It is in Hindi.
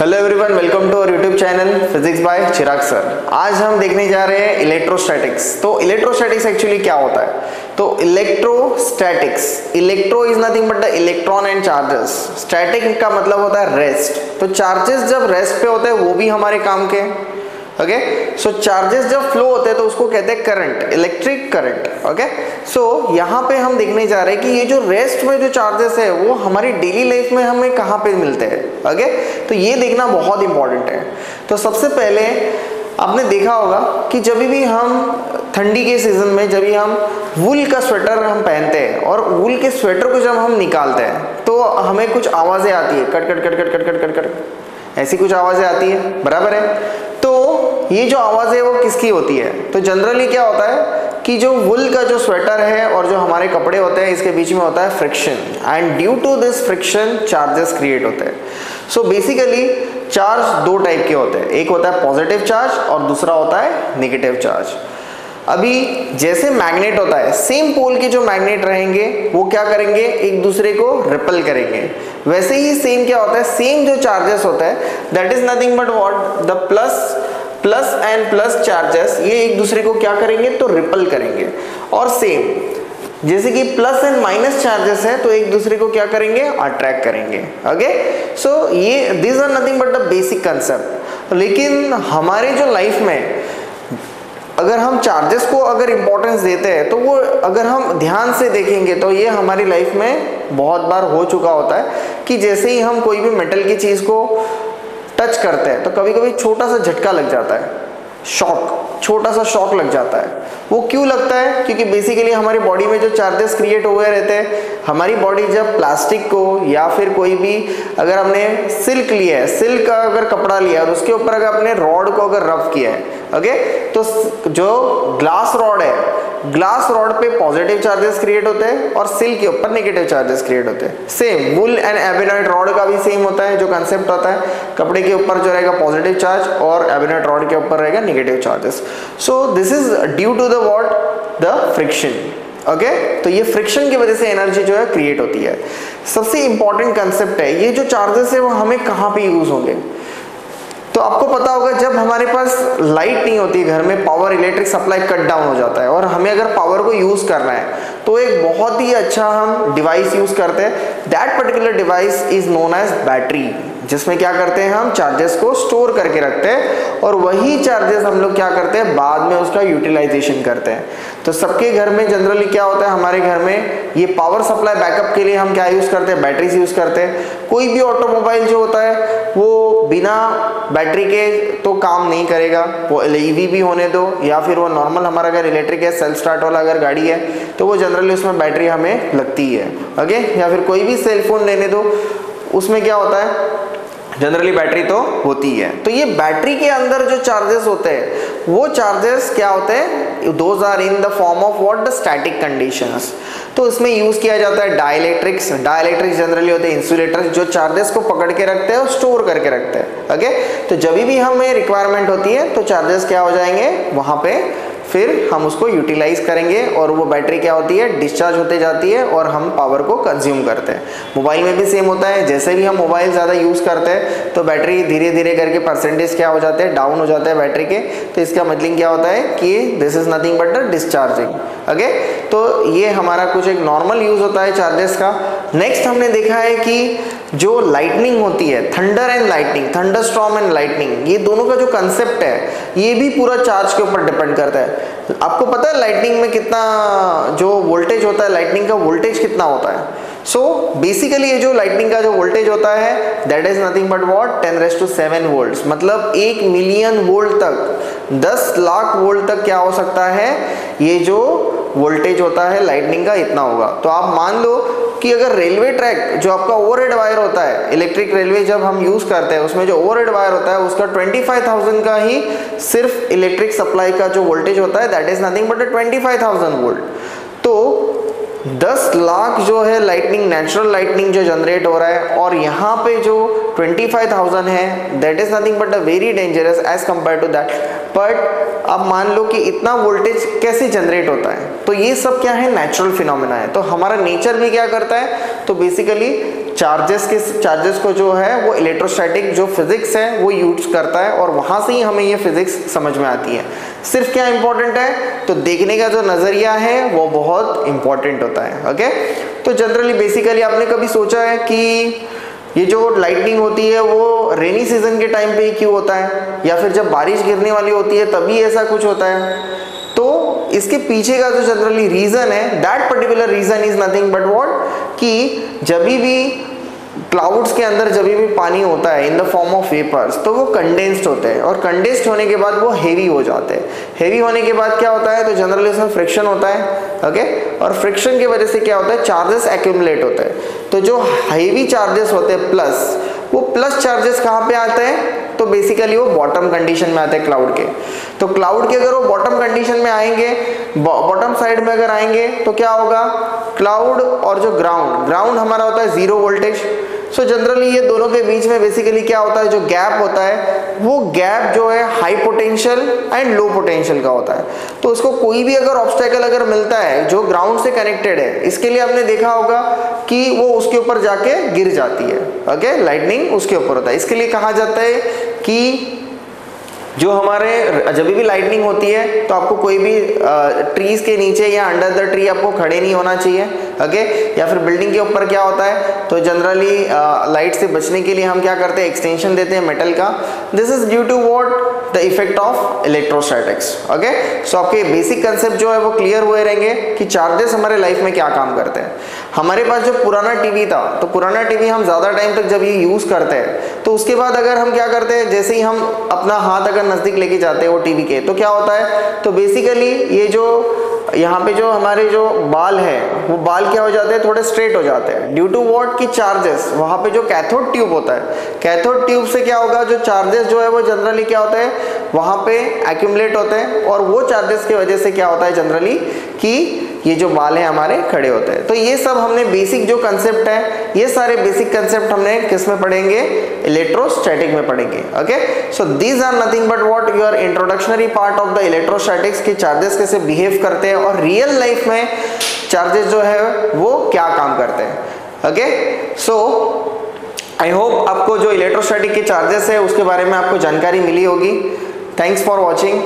Hello everyone, welcome to our YouTube channel physics by Chirag sir. आज हम देखने जा रहे हैं इलेक्ट्रोस्टैटिक्स। तो इलेक्ट्रोस्टैटिक्स एक्चुअली क्या होता है? तो electrostatics, electro is nothing but the electron and charges. Static का मतलब होता है रेस्ट। तो चार्जेस जब रेस्ट पे होते हैं वो भी हमारे काम के। ओके, सो चार्जेस जब फ्लो होते हैं तो उसको कहते हैं करंट, इलेक्ट्रिक करंट। ओके, सो यहाँ पे हम देखने जा रहे हैं कि ये जो रेस्ट में जो चार्जेस है वो हमारी डेली लाइफ में हमें कहाँ पे मिलते हैं। ओके, तो ये देखना बहुत इंपॉर्टेंट है। तो सबसे पहले आपने देखा होगा कि जब भी हम ठंडी के सीजन में जब भी हम वूल का स्वेटर हम पहनते हैं और वूल के स्वेटर को जब हम निकालते हैं तो हमें कुछ आवाज़ें आती है, cut cut cut cut cut cut cut cut, ऐसी कुछ आवाज़ें आती है, बराबर है। तो ये जो आवाज़ है वो किसकी होती है? तो जनरली क्या होता है कि जो वुल का जो स्वेटर है और जो हमारे कपड़े होते हैं इसके बीच में होता है friction, and due to this friction charges create होते हैं। सो बेसिकली चार्ज दो टाइप के होते हैं, एक होता है पॉजिटिव चार्ज और दूसरा होता है नेगेटिव चार्ज। अभी जैसे मैग्नेट होता है, सेम पोल के जो मैग्नेट रहेंगे वो क्या करेंगे, एक दूसरे को रिपल करेंगे। वैसे ही सेम क्या होता है, सेम जो चार्जेस होता है that is nothing but what, the plus and plus charges, ये एक दूसरे को क्या करेंगे तो रिपल करेंगे। और सेम जैसे कि प्लस एंड माइनस चार्जेस है तो एक दूसरे को क्या करेंगे, अट्रैक्ट करेंगे। ओके, सो ये this are nothing but the basic concept. लेकिन हमारे जो लाइफ में अगर हम चार्जेस को अगर इम्पोर्टेंस देते हैं तो वो अगर हम ध्यान से देखेंगे तो ये हमारी लाइफ में बहुत बार हो चुका होता है कि जैसे ही हम कोई भी मेटल की चीज़ को टच करते हैं तो कभी कभी छोटा सा झटका लग जाता है, शॉक, छोटा सा शॉक लग जाता है। वो क्यों लगता है? क्योंकि बेसिकली हमारी बॉडी में जो चार्जेस क्रिएट हुए रहते हैं, हमारी बॉडी जब प्लास्टिक को या फिर कोई भी अगर हमने सिल्क लिया है, सिल्क का अगर कपड़ा लिया और उसके ऊपर अगर अपने रॉड को अगर रफ किया है, ओके, तो जो ग्लास रॉड है, ग्लास रॉड पे पॉजिटिव चार्जेस क्रिएट होते हैं और सिल्क के ऊपर नेगेटिव चार्जेस क्रिएट होते हैं। सेम वुल एंड एबेनॉइड रॉड का भी सेम होता है, जो कंसेप्ट होता है, कपड़े के ऊपर जो रहेगा पॉजिटिव चार्ज और एबेनॉइड रॉड के ऊपर रहेगा negative charges. So this is due to the what, the friction. Okay, तो ये फ्रिक्शन की वजह से एनर्जी जो है क्रिएट होती है। सबसे इंपॉर्टेंट कंसेप्ट है, ये जो चार्जेस है वो हमें कहाँ पे यूज होंगे? तो आपको पता होगा जब हमारे पास लाइट नहीं होती घर में, power electric supply cut down हो जाता है और हमें अगर पावर को यूज करना है तो एक बहुत ही अच्छा हम डिवाइस यूज करते हैं। That particular device is known as battery, जिसमें क्या करते हैं हम चार्जेस को स्टोर करके रखते हैं और वही चार्जेस हम लोग क्या करते हैं बाद में उसका यूटिलाइजेशन करते हैं। तो सबके घर में जनरली क्या होता है, हमारे घर में ये पावर सप्लाई बैकअप के लिए हम क्या यूज करते हैं, बैटरीज यूज करते हैं। कोई भी ऑटोमोबाइल जो होता है वो बिना बैटरी के तो काम नहीं करेगा, वो ईवी भी होने दो या फिर वो नॉर्मल हमारा अगर इलेक्ट्रिक है, सेल्फ स्टार्ट वाला अगर गाड़ी है तो वो जनरली उसमें बैटरी हमें लगती है। ओके, या फिर कोई भी सेल फोन लेने दो, उसमें क्या होता है, जनरली बैटरी तो होती है। तो ये बैटरी के अंदर जो चार्जेस होते हैं वो चार्जेस क्या होते हैं, those are in the form of what, the static conditions. तो इसमें यूज किया जाता है डाइलेक्ट्रिक्स। डाइलेक्ट्रिक्स जनरली होते हैं इंसुलेटर्स, जो चार्जेस को पकड़ के रखते हैं और स्टोर करके रखते हैं। ओके, तो जब भी हमें रिक्वायरमेंट होती है तो चार्जेस क्या हो जाएंगे वहां पे, फिर हम उसको यूटिलाइज करेंगे और वो बैटरी क्या होती है, डिस्चार्ज होते जाती है और हम पावर को कंज्यूम करते हैं। मोबाइल में भी सेम होता है, जैसे भी हम मोबाइल ज़्यादा यूज़ करते हैं तो बैटरी धीरे धीरे करके परसेंटेज क्या हो जाते हैं, डाउन हो जाते हैं बैटरी के। तो इसका मतलब क्या होता है कि this is nothing but the discharging. Okay, तो ये हमारा कुछ एक नॉर्मल यूज़ होता है चार्जेस का। नेक्स्ट हमने देखा है कि जो लाइटनिंग होती है, thunder and lightning, thunder storm and lightning, ये दोनों का जो कंसेप्ट है ये भी पूरा चार्ज के ऊपर डिपेंड करता है। आपको पता है लाइटनिंग में कितना जो वोल्टेज होता है, लाइटनिंग का वोल्टेज कितना होता है? सो बेसिकली ये जो लाइटनिंग का जो वोल्टेज होता है that is nothing but what, 10⁻⁷ volts, मतलब 1 मिलियन वोल्ट तक, 10 लाख वोल्ट तक क्या हो सकता है, ये जो वोल्टेज होता है लाइटनिंग का इतना होगा। तो आप मान लो कि अगर रेलवे ट्रैक जो आपका ओवरहेड वायर होता है, इलेक्ट्रिक रेलवे जब हम यूज करते हैं उसमें जो ओवरहेड वायर होता है उसका 25,000 का ही सिर्फ इलेक्ट्रिक सप्लाई का जो वोल्टेज होता है that is nothing but 25,000 volt. तो 10 लाख जो है लाइटनिंग, नेचुरल लाइटनिंग जो जनरेट हो रहा है और यहाँ पे जो 25,000 है that is nothing but a very dangerous as compare to that. But अब मान लो कि इतना वोल्टेज कैसे जनरेट होता है, तो ये सब क्या है, नेचुरल फिनोमेना है। तो हमारा नेचर भी क्या करता है, तो बेसिकली चार्जेस को जो है वो इलेक्ट्रोस्टैटिक जो फिजिक्स है वो यूज करता है, और वहां से ही हमें ये फिजिक्स समझ में आती है। सिर्फ क्या इंपॉर्टेंट है, तो देखने का जो नजरिया है वो बहुत इंपॉर्टेंट होता है। ओके, तो जनरली बेसिकली आपने कभी सोचा है कि ये जो लाइटनिंग होती है वो रेनी सीजन के टाइम पे ही क्यों होता है, या फिर जब बारिश गिरने वाली होती है तभी ऐसा कुछ होता है? तो इसके पीछे का जो जनरली रीजन है, that particular reason is nothing but what, कि जब भी क्लाउड्स के अंदर जब भी पानी होता है in the form of vapours, तो वो कंडेंस्ड होते हैं, और कंडेंस्ड होने के बाद वो हेवी हो जाते हैं। हेवी होने के बाद क्या होता है, तो जनरली उसमें फ्रिक्शन होता है। ओके, और फ्रिक्शन की वजह से क्या होता है, चार्जेस एक्यूमुलेट होते हैं। तो जो हेवी चार्जेस होते हैं प्लस, वो प्लस चार्जेस कहाँ पे आते हैं, तो बेसिकली वो बॉटम कंडीशन में आते हैं क्लाउड के। तो क्लाउड के अगर वो बॉटम कंडीशन में आएंगे, बॉटम साइड में अगर आएंगे, तो क्या होगा, क्लाउड और जो ग्राउंड हमारा होता है जीरो वोल्टेज। सो जनरली ये दोनों के बीच में बेसिकली क्या होता है, जो गैप होता है वो गैप जो है high potential and low potential का होता है। तो उसको कोई भी अगर ऑब्स्टेकल अगर मिलता है जो ग्राउंड से कनेक्टेड है, इसके लिए आपने देखा होगा कि वो उसके ऊपर जाके गिर जाती है। ओके, लाइटनिंग उसके ऊपर होता है। इसके लिए कहा जाता है कि जो हमारे जब भी लाइटनिंग होती है तो आपको कोई भी ट्रीज के नीचे या अंडर द ट्री आपको खड़े नहीं होना चाहिए। ओके, या फिर बिल्डिंग के ऊपर क्या होता है, तो जनरली लाइट से बचने के लिए हम क्या करते हैं, एक्सटेंशन देते हैं मेटल का। This is due to what, the effect of electrostatics. Okay, so आपके बेसिक कंसेप्ट जो है वो क्लियर हुए रहेंगे कि चार्जेस हमारे लाइफ में क्या काम करते हैं। हमारे पास जो पुराना टीवी था, तो पुराना टीवी हम ज़्यादा टाइम तक जब ये यूज़ करते हैं, तो उसके बाद अगर हम क्या करते हैं, जैसे ही हम अपना हाथ अगर नज़दीक लेके जाते हैं वो टीवी के, तो क्या होता है, तो बेसिकली ये जो यहाँ पे जो हमारे जो बाल है वो बाल क्या हो जाते हैं, थोड़े स्ट्रेट हो जाते हैं, ड्यू टू व्हाट, की चार्जेस। वहाँ पे जो कैथोड ट्यूब होता है, कैथोड ट्यूब से क्या होगा, जो चार्जेस जो है वो जनरली क्या होता है, वहाँ पे एक्यूमुलेट होते हैं, और वो चार्जेस की वजह से क्या होता है जनरली, कि ये जो बाल हैं हमारे खड़े होते हैं। तो ये सब हमने बेसिक जो कंसेप्ट है, ये सारे बेसिक कंसेप्ट हमने किस में पढ़ेंगे, इलेक्ट्रोस्टैटिक में पढ़ेंगे। Okay, so these are nothing but what, your introductory part of the electrostatics, के चार्जेस कैसे बिहेव करते हैं और रियल लाइफ में चार्जेस जो है वो क्या काम करते हैं। ओके, सो आई होप आपको जो इलेक्ट्रोस्टैटिक के चार्जेस है उसके बारे में आपको जानकारी मिली होगी। Thanks for watching.